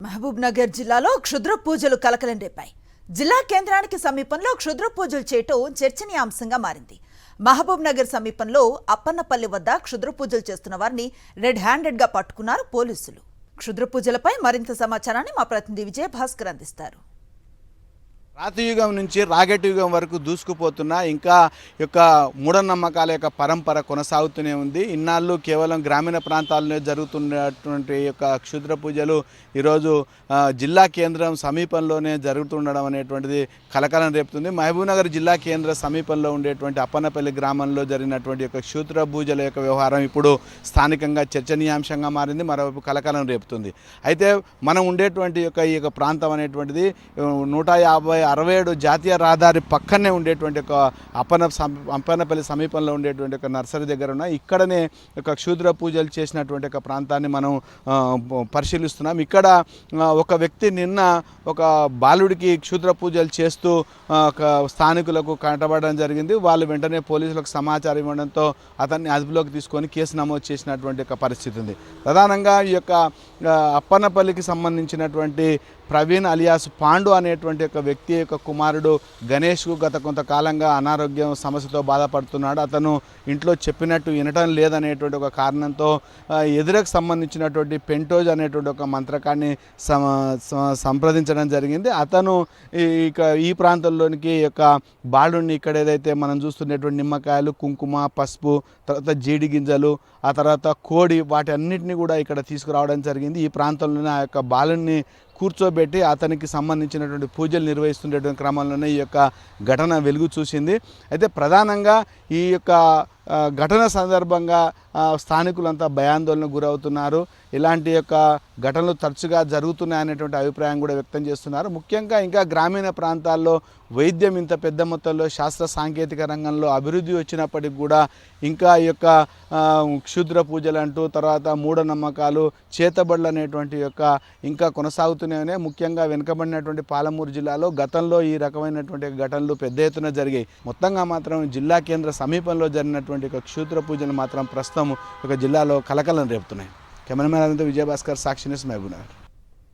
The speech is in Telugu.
మహబూబ్ నగర్ జిల్లాలో క్షుద్ర పూజలు కలకలం రేపాయి. జిల్లా కేంద్రానికి సమీపంలో క్షుద్ర పూజలు చేయటం చర్చనీయాంశంగా మారింది. మహబూబ్ నగర్ సమీపంలో అప్పన్నపల్లి వద్ద క్షుద్ర పూజలు చేస్తున్న వారిని రెడ్ హ్యాండెడ్ గా పట్టుకున్నారు పోలీసులు. క్షుద్ర పూజలపై మరింత సమాచారాన్ని మా ప్రతినిధి విజయభాస్కర్ అందిస్తారు. రాతియుగం నుంచి రాగటి యుగం వరకు దూసుకుపోతున్న ఇంకా యొక్క మూఢనమ్మకాల యొక్క పరంపర కొనసాగుతూనే ఉంది. ఇన్నాళ్ళు కేవలం గ్రామీణ ప్రాంతాల్లో జరుగుతున్నటువంటి యొక్క క్షుద్ర పూజలు ఈరోజు జిల్లా కేంద్రం సమీపంలోనే జరుగుతుండడం అనేటువంటిది కలకలం రేపుతుంది. మహబూబ్నగర్ జిల్లా కేంద్ర సమీపంలో ఉండేటువంటి అప్పన్నపల్లి గ్రామంలో జరిగినటువంటి యొక్క క్షుద్ర పూజల యొక్క వ్యవహారం ఇప్పుడు స్థానికంగా చర్చనీయాంశంగా మారింది, మరోవైపు కలకలం రేపుతుంది. అయితే మనం ఉండేటువంటి ఈ యొక్క ప్రాంతం అనేటువంటిది 150-67 జాతీయ రహదారి పక్కనే ఉండేటువంటి ఒక అప్పన్నపల్లి సమీపంలో ఉండేటువంటి ఒక నర్సరీ దగ్గర ఉన్న ఇక్కడనే ఒక క్షుద్ర పూజలు చేసినటువంటి ఒక ప్రాంతాన్ని మనం పరిశీలిస్తున్నాం. ఇక్కడ ఒక వ్యక్తి నిన్న ఒక బాలుడికి క్షుద్ర పూజలు చేస్తూ స్థానికులకు కంటపడడం జరిగింది. వాళ్ళు వెంటనే పోలీసులకు సమాచారం ఇవ్వడంతో అతన్ని అదుపులోకి తీసుకొని కేసు నమోదు చేసినటువంటి ఒక పరిస్థితి ఉంది. ప్రధానంగా ఈ యొక్క అప్పన్నపల్లికి సంబంధించినటువంటి ప్రవీణ్ అలియాస్ పాండు అనేటువంటి ఒక వ్యక్తి యొక్క కుమారుడు గణేష్కు గత కొంతకాలంగా అనారోగ్యం సమస్యతో బాధపడుతున్నాడు. అతను ఇంట్లో చెప్పినట్టు వినటం లేదనేటువంటి ఒక కారణంతో ఎదురకు సంబంధించినటువంటి పెంటోజ్ అనేటువంటి ఒక మంత్రకాన్ని సంప్రదించడం జరిగింది. అతను ఈ ప్రాంతంలోనికి యొక్క బాలుడిని ఇక్కడ ఏదైతే మనం చూస్తున్నటువంటి నిమ్మకాయలు, కుంకుమ, పసుపు, తర్వాత జీడి గింజలు, ఆ తర్వాత కోడి, వాటి అన్నిటిని కూడా ఇక్కడ తీసుకురావడం జరిగింది. ఈ ప్రాంతంలోనే ఆ యొక్క బాలుడిని కూర్చోబెట్టి అతనికి సంబంధించినటువంటి పూజలు నిర్వహిస్తున్నటువంటి క్రమంలోనే ఈ యొక్క ఘటన వెలుగు చూసింది. అయితే ప్రధానంగా ఈ యొక్క ఘటన సందర్భంగా స్థానికులంతా భయాందోళనకు గురవుతున్నారు. ఇలాంటి యొక్క ఘటనలు తరచుగా జరుగుతున్నాయనేటువంటి అభిప్రాయం కూడా వ్యక్తం చేస్తున్నారు. ముఖ్యంగా ఇంకా గ్రామీణ ప్రాంతాల్లో వైద్యం ఇంత పెద్ద మొత్తంలో శాస్త్ర సాంకేతిక రంగంలో అభివృద్ధి వచ్చినప్పటికి కూడా ఇంకా ఈ యొక్క క్షుద్ర పూజలు అంటూ తర్వాత మూఢనమ్మకాలు, చేతబడులు అనేటువంటి యొక్క ఇంకా కొనసాగుతూనే ఉన్నాయి. ముఖ్యంగా వెనుకబడినటువంటి పాలమూరు జిల్లాలో గతంలో ఈ రకమైనటువంటి ఘటనలు పెద్ద ఎత్తున జరిగాయి. మొత్తంగా మాత్రం జిల్లా కేంద్ర సమీపంలో జరిగినటువంటి క్షుద్ర పూజలు మాత్రం ప్రస్తుతం ఒక జిల్లాలో కలకలం రేపుతున్నాయి. కెమెరామెన్ విజయభాస్కర్, సాక్షి న్యూస్, మహబూబ్ నగర్.